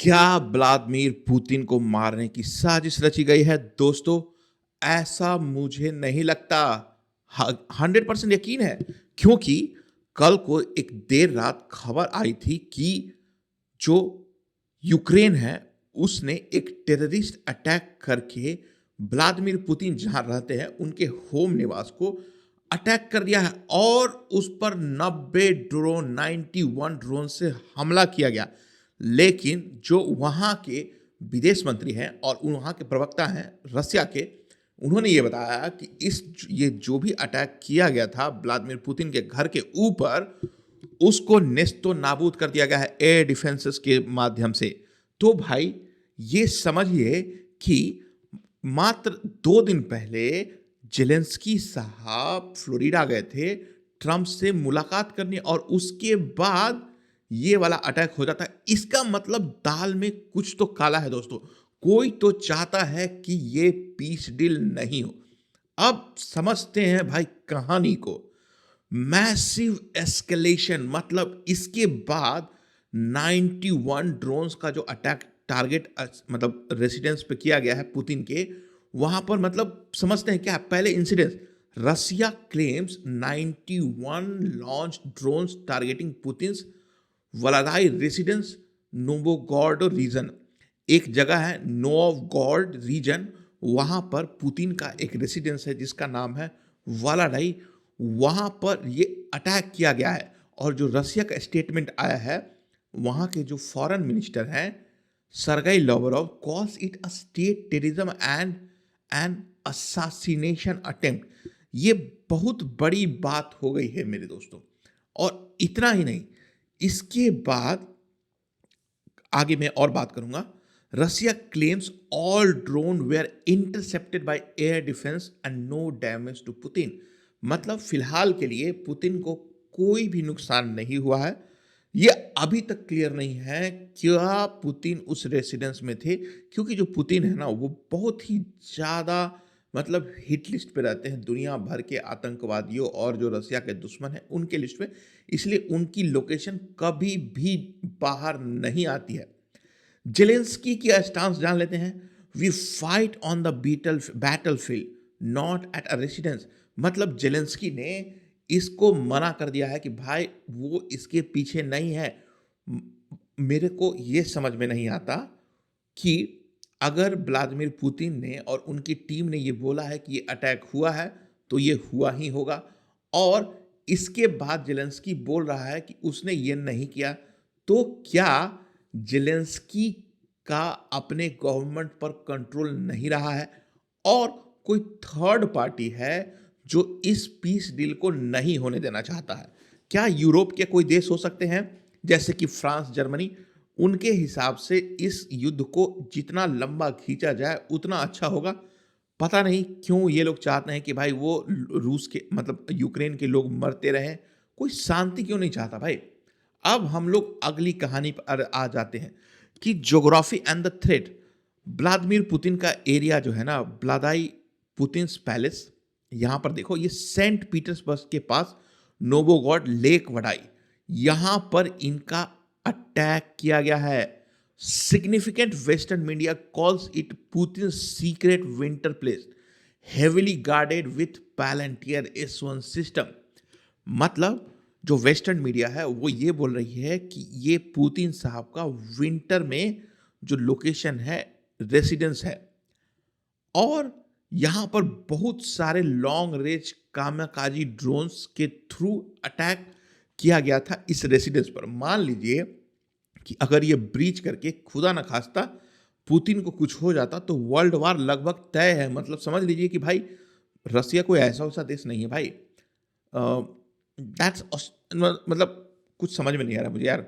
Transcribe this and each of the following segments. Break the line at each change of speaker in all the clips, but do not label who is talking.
क्या Vladimir Putin को मारने की साजिश रची गई है? दोस्तों, ऐसा मुझे नहीं लगता। 100% यकीन है, क्योंकि कल को एक देर रात खबर आई थी कि जो यूक्रेन है, उसने एक टेररिस्ट अटैक करके व्लादिमीर पुतिन जहां रहते हैं, उनके होम निवास को अटैक कर दिया है और उस पर 91 ड्रोन से हमला किया गया। लेकिन जो वहाँ के विदेश मंत्री हैं और वहाँ के प्रवक्ता हैं रसिया के, उन्होंने ये बताया कि ये जो भी अटैक किया गया था व्लादिमीर पुतिन के घर के ऊपर, उसको नेस्तो नाबूद कर दिया गया है एयर डिफेंसेस के माध्यम से। तो भाई, ये समझिए कि मात्र 2 दिन पहले ज़ेलेंस्की साहब फ्लोरिडा गए थे ट्रंप से मुलाकात करने और उसके बाद ये वाला अटैक हो जाता है। इसका मतलब दाल में कुछ तो काला है दोस्तों। कोई तो चाहता है कि ये पीस डील नहीं हो। अब समझते हैं भाई कहानी को। मैसिव एस्केलेशन मतलब इसके बाद 91 ड्रोन्स का जो अटैक टारगेट मतलब रेसिडेंस पे किया गया है पुतिन के, वहां पर मतलब समझते हैं क्या पहले incidence. Russia claims 91 launch drones targeting Putin's Valdai residence Novgorod region. एक जगह है नोवगोर्ड रीजन, वहां पर पुतिन का एक रेसिडेंस है जिसका नाम है वालाडाई। वहां पर ये अटैक किया गया है और जो रसिया का स्टेटमेंट आया है, वहां के जो फॉरेन मिनिस्टर हैं Sergei Lavrov calls it a state terrorism and an assassination attempt. ये बहुत बड़ी बात हो गई है मेरे दोस्तों। और इतना ही नहीं, इसके बाद आगे मैं और बात करूंगा। Russia claims all drone were intercepted by air defence and no damage to Putin. मतलब फिलहाल के लिए पुतिन को कोई भी नुकसान नहीं हुआ है। ये अभी तक क्लियर नहीं है क्या पुतिन उस रेसिडेंस में थे, क्योंकि जो पुतिन है ना, वो बहुत ही ज़्यादा मतलब हिट लिस्ट पे रहते हैं दुनिया भर के आतंकवादियों और जो रसिया के दुश्मन हैं उनके लिस्ट में। इसलिए उनकी लोकेशन कभी भी बाहर नहीं आती है। जेलेंस्की की स्टांस जान लेते हैं। We fight on the battle field, not at a residence. मतलब जेलेंस्की ने इसको मना कर दिया है कि भाई वो इसके पीछे नहीं है। म- मेरे को ये समझ में नहीं आता कि अगर व्लादिमीर पुतिन ने और उनकी टीम ने ये बोला है कि ये अटैक हुआ है, तो ये हुआ ही होगा। और इसके बाद जेलेंस्की बोल रहा है कि उसने ये नहीं किया। तो क्या जेलेंस्की का अपने गवर्नमेंट पर कंट्रोल नहीं रहा है और कोई थर्ड पार्टी है जो इस पीस डील को नहीं होने देना चाहता है? क्या यूरोप के कोई देश हो सकते हैं जैसे कि फ्रांस, जर्मनी? उनके हिसाब से इस युद्ध को जितना लंबा खींचा जाए उतना अच्छा होगा। पता नहीं क्यों ये लोग चाहते हैं कि भाई वो रूस के मतलब यूक्रेन के लोग मरते रहें। कोई शांति क्यों नहीं चाहता भाई? अब हम लोग अगली कहानी पर आ जाते हैं कि geography and the threat. Vladimir Putin का एरिया जो है ना, व्लादाई पुतिन्स पैलेस, यहाँ पर देखो, ये सेंट पीटर्सबर्ग के पास नोवोगोड लेक वडाई, यहाँ पर इनका अटैक किया गया है। Significant western media calls it Putin secret winter place, heavily guarded with Palantir S1 system. मतलब जो वेस्टर्न मीडिया है वो ये बोल रही है कि ये पुतिन साहब का विंटर में जो लोकेशन है, रेसिडेंस है। और यहां पर बहुत सारे लॉन्ग रेंज कामाकाजी ड्रोन्स के थ्रू अटैक किया गया था इस रेसिडेंस पर। मान लीजिए कि अगर ये ब्रीच करके खुदा न खास्ता पुतिन को कुछ हो जाता तो वर्ल्ड वार लगभग तय है। मतलब समझ लीजिए कि भाई रसिया कोई ऐसा वैसा देश नहीं है भाई। दैट्स मतलब कुछ समझ में नहीं आ रहा मुझे यार।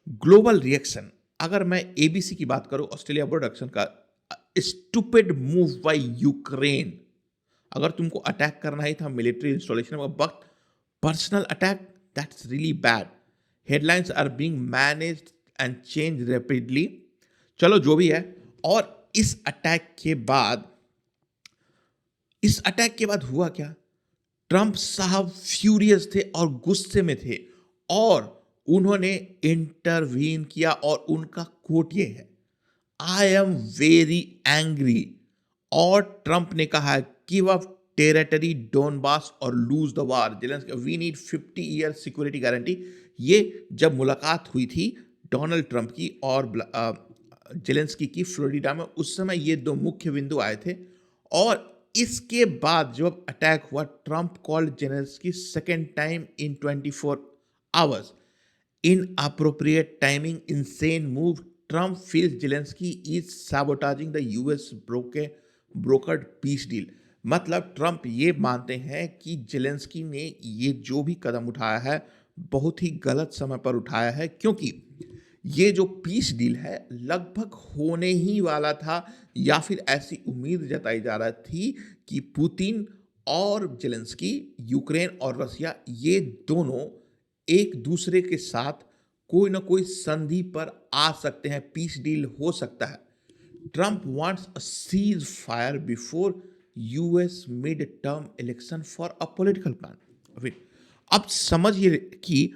ग्लोबल रिएक्शन, अगर मैं एबीसी की बात करूं, ऑस्ट्रेलिया प्रोडक्शन का, स्टूपिड मूव बाय यूक्रेन। अगर तुमको अटैक करना ही था मिलिट्री इंस्टॉलेशन में, but personal attack, that's really bad. Headlines are being managed and change rapidly. चलो जो भी है। और इस अटैक के बाद हुआ क्या? ट्रंप साहब फ्यूरियस थे और गुस्से में थे और उन्होंने इंटरवीन किया और उनका कोट ये है, आई एम वेरी एंग्री। और ट्रंप ने कहा है, गिव अप टेरिटरी डोनबास और lose the war. Zelensky, we need 50 year security guarantee. ये जब मुलाकात हुई थी डोनाल्ड ट्रंप की और जेलेंस्की की फ्लोरिडा में, उस समय ये दो मुख्य बिंदु आए थे। और इसके बाद जब अटैक हुआ, Trump called Zelensky second time in 24 hours inappropriate timing, insane move. Trump feels Zelensky is sabotaging the US brokered peace deal. मतलब ट्रंप ये मानते हैं कि जेलेंस्की ने ये जो भी कदम उठाया है बहुत ही गलत समय पर उठाया है, क्योंकि ये जो पीस डील है लगभग होने ही वाला था, या फिर ऐसी उम्मीद जताई जा रही थी कि पुतिन और जेलेंस्की, यूक्रेन और रसिया, ये दोनों एक दूसरे के साथ कोई ना कोई संधि पर आ सकते हैं, पीस डील हो सकता है। Trump wants a cease fire before US mid term election for a political plan. अब समझिए कि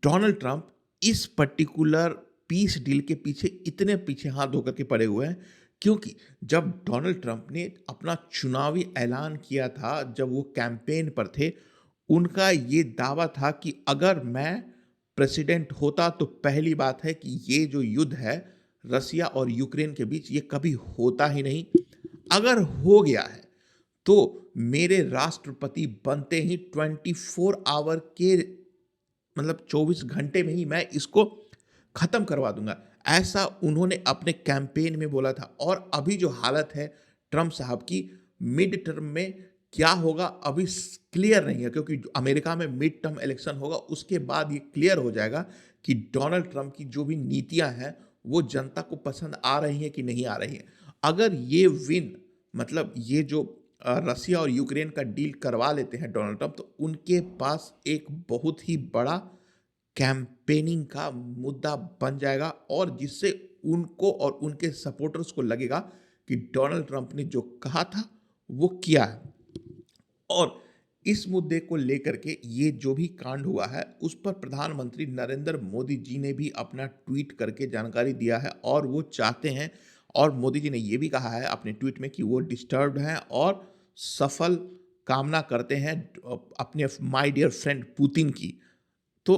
डोनाल्ड ट्रंप इस पर्टिकुलर पीस डील के पीछे इतने पीछे हाथ धोकर के पड़े हुए हैं, क्योंकि जब डोनाल्ड ट्रंप ने अपना चुनावी ऐलान किया था, जब वो कैंपेन पर थे, उनका ये दावा था कि अगर मैं प्रेसिडेंट होता तो पहली बात है कि ये जो युद्ध है रसिया और यूक्रेन के बीच, ये कभी होता ही नहीं। अगर हो गया है तो मेरे राष्ट्रपति बनते ही 24 आवर के, मतलब 24 घंटे में ही मैं इसको खत्म करवा दूंगा। ऐसा उन्होंने अपने कैंपेन में बोला था। और अभी जो हालत है ट्रंप साहब की, मिड टर्म में क्या होगा अभी क्लियर नहीं है, क्योंकि अमेरिका में मिड टर्म इलेक्शन होगा, उसके बाद ये क्लियर हो जाएगा कि डोनाल्ड ट्रंप की जो भी नीतियां हैं वो जनता को पसंद आ रही हैं कि नहीं आ रही हैं। अगर ये विन, मतलब ये जो रसिया और यूक्रेन का डील करवा लेते हैं डोनाल्ड ट्रंप, तो उनके पास एक बहुत ही बड़ा कैंपेनिंग का मुद्दा बन जाएगा, और जिससे उनको और उनके सपोर्टर्स को लगेगा कि डोनाल्ड ट्रंप ने जो कहा था वो किया है। और इस मुद्दे को लेकर के ये जो भी कांड हुआ है, उस पर प्रधानमंत्री नरेंद्र मोदी जी ने भी अपना ट्वीट करके जानकारी दिया है, और वो चाहते हैं, और मोदी जी ने ये भी कहा है अपने ट्वीट में कि वो डिस्टर्ब्ड हैं और सफल कामना करते हैं अपने माय डियर फ्रेंड पुतिन की। तो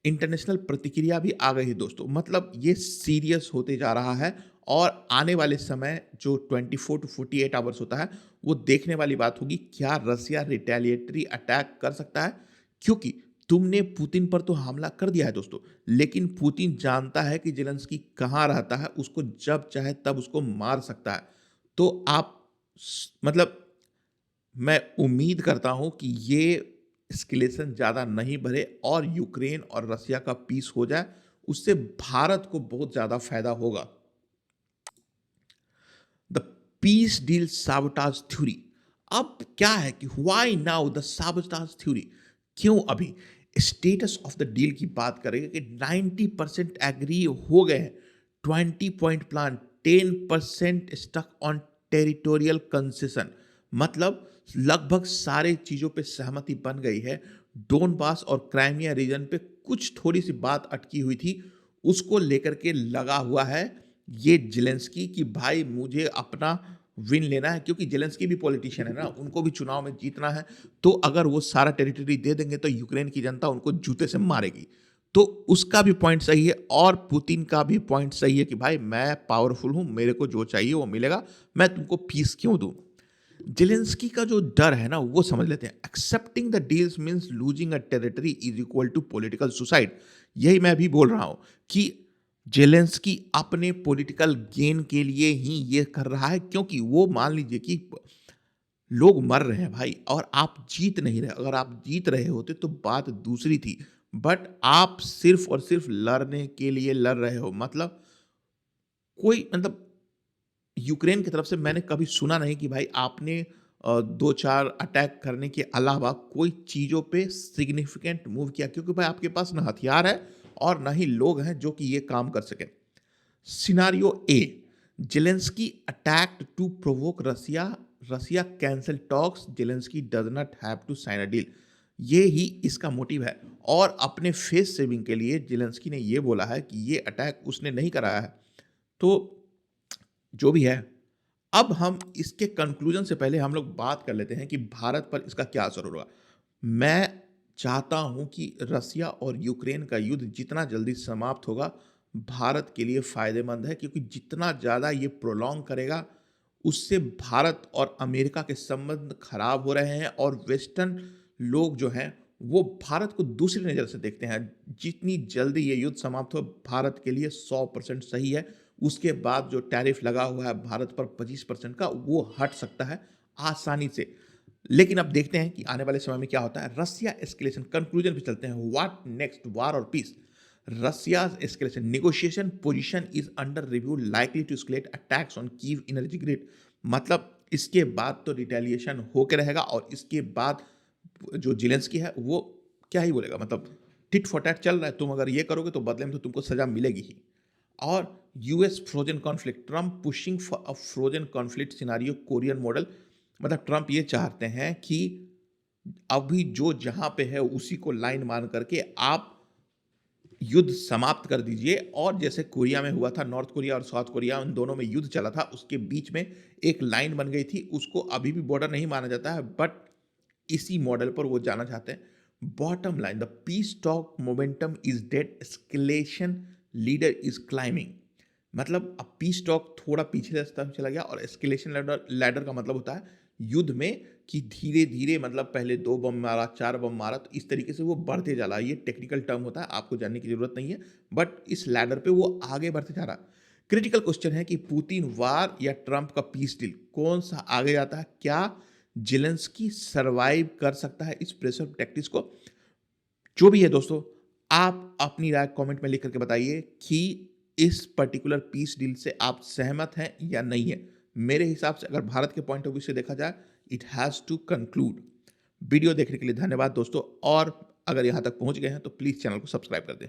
इंटरनेशनल प्रतिक्रिया भी आ गई है दोस्तों, मतलब ये सीरियस होते जा रहा है। और आने वाले समय जो 24 टू 48 आवर्स होता है, वो देखने वाली बात होगी, क्या रसिया रिटेलिएटरी अटैक कर सकता है। क्योंकि तुमने पुतिन पर तो हमला कर दिया है दोस्तों, लेकिन पुतिन जानता है कि जेलेंस्की कहाँ रहता है, उसको जब चाहे तब उसको मार सकता है। तो आप मतलब मैं उम्मीद करता हूं कि ये एस्केलेशन ज़्यादा नहीं बढ़े और यूक्रेन और रसिया का पीस हो जाए, उससे भारत को बहुत ज़्यादा फायदा होगा। The peace deal साबोटाज theory. अब क्या है कि व्हाई नाउ द साबोटाज थ्योरी, क्यों अभी? स्टेटस ऑफ द डील की बात करेंगे कि 90% एग्री हो गए हैं, 20 point plan, 10% stuck on territorial concession. मतलब लगभग सारे चीजों पे सहमति बन गई है। डोनबास और क्राइमिया रीजन पे कुछ थोड़ी सी बात अटकी हुई थी, उसको लेकर के लगा हुआ है ये जेलेंस्की कि भाई मुझे अपना विन लेना है, क्योंकि जेलेंस्की भी पॉलिटिशियन है ना, उनको भी चुनाव में जीतना है। तो अगर वो सारा टेरिटरी दे देंगे तो यूक्रेन की जनता उनको जूते से मारेगी। तो उसका भी पॉइंट सही है, और पुतिन का भी पॉइंट सही है कि भाई मैं पावरफुल हूं, मेरे को जो चाहिए वो मिलेगा, मैं तुमको पीस क्यों दूं। जेलेंस्की का जो डर है ना, वो समझ लेते हैं। Accepting the deals means losing a territory is equal to political suicide. यही मैं भी बोल रहा हूं कि जेलेंस्की अपने पॉलिटिकल गेन के लिए ही ये कर रहा है, क्योंकि वो मान लीजिए कि लोग मर रहे हैं भाई और आप जीत नहीं रहे। अगर आप जीत रहे होते तो बात दूसरी थी, बट आप सिर्फ और सिर्फ लड़ने के लिए लड़ रहे हो। मतलब कोई, मतलब यूक्रेन की तरफ से मैंने कभी सुना नहीं कि भाई आपने दो चार अटैक करने के अलावा कोई चीज़ों पे सिग्निफिकेंट मूव किया, क्योंकि भाई आपके पास ना हथियार है और ना ही लोग हैं जो कि ये काम कर सके। Scenario A, Zelensky attacked to provoke Russia, Russia cancel talks, Zelensky does not have to sign a deal. ये ही इसका मोटिव है। और अपने फेस सेविंग के लिए ज़ेलेंस्की ने ये बोला है कि ये अटैक उसने नहीं कराया है। तो जो भी है, अब हम इसके कंक्लूजन से पहले हम लोग बात कर लेते हैं कि भारत पर इसका क्या असर होगा। मैं चाहता हूं कि रसिया और यूक्रेन का युद्ध जितना जल्दी समाप्त होगा, भारत के लिए फ़ायदेमंद है, क्योंकि जितना ज़्यादा ये प्रोलॉन्ग करेगा, उससे भारत और अमेरिका के संबंध खराब हो रहे हैं और वेस्टर्न लोग जो हैं, वो भारत को दूसरी नज़र से देखते हैं। जितनी जल्दी ये युद्ध समाप्त हो, भारत के लिए 100% सही है। उसके बाद जो टैरिफ लगा हुआ है भारत पर 25% का, वो हट सकता है आसानी से। लेकिन अब देखते हैं कि आने वाले समय में क्या होता है। रसिया एस्केलेशन, कंक्लूजन पे चलते हैं। व्हाट नेक्स्ट, वार और piece? रसिया's escalation negotiation position is under review, likely to escalate attacks on Kyiv energy grid। मतलब इसके बाद तो रिटेलिएशन होके रहेगा, और इसके बाद जो ज़ेलेंस्की है वो क्या ही बोलेगा, मतलब टिट फॉर टैट चल रहा है। तुम अगर ये करोगे तो बदले में तो तुमको सजा मिलेगी ही। और US frozen conflict, Trump pushing for a frozen conflict scenario Korean model. मतलब ट्रम्प ये चाहते हैं कि अभी जो जहां पे है उसी को लाइन मान करके आप युद्ध समाप्त कर दीजिए। और जैसे कोरिया में हुआ था, नॉर्थ कोरिया और साउथ कोरिया, उन दोनों में युद्ध चला था, उसके बीच में एक लाइन बन गई थी, उसको अभी भी बॉर्डर नहीं माना जाता है, बट इसी मॉडल पर वो जाना चाहते हैं। Bottom line, the piece talk momentum is dead, escalation leader is climbing. मतलब अब पीस टॉक थोड़ा पीछे रास्ता में चला गया, और एस्केलेशन लैडर लैडर का मतलब होता है युद्ध में कि धीरे धीरे, मतलब पहले 2 बम मारा, 4 बम मारा, तो इस तरीके से वो बढ़ते जा रहा है। ये टेक्निकल टर्म होता है, आपको जानने की जरूरत नहीं है, बट इस लैडर पे वो आगे बढ़ते जा रहा है। क्रिटिकल क्वेश्चन है कि पुतिन वार या ट्रंप का पीस डील, कौन सा आगे जाता है? क्या जेलेंस्की सरवाइव कर सकता है इस प्रेशर टैक्टिक्स को? जो भी है दोस्तों, आप अपनी राय कमेंट में लिख करके बताइए कि इस पर्टिकुलर पीस डील से आप सहमत हैं या नहीं है। मेरे हिसाब से अगर भारत के पॉइंट ऑफ व्यू से देखा जाए, it has to conclude. Video देखने के लिए धन्यवाद दोस्तों, और अगर यहाँ तक पहुँच गए हैं तो प्लीज़ चैनल को सब्सक्राइब कर दें।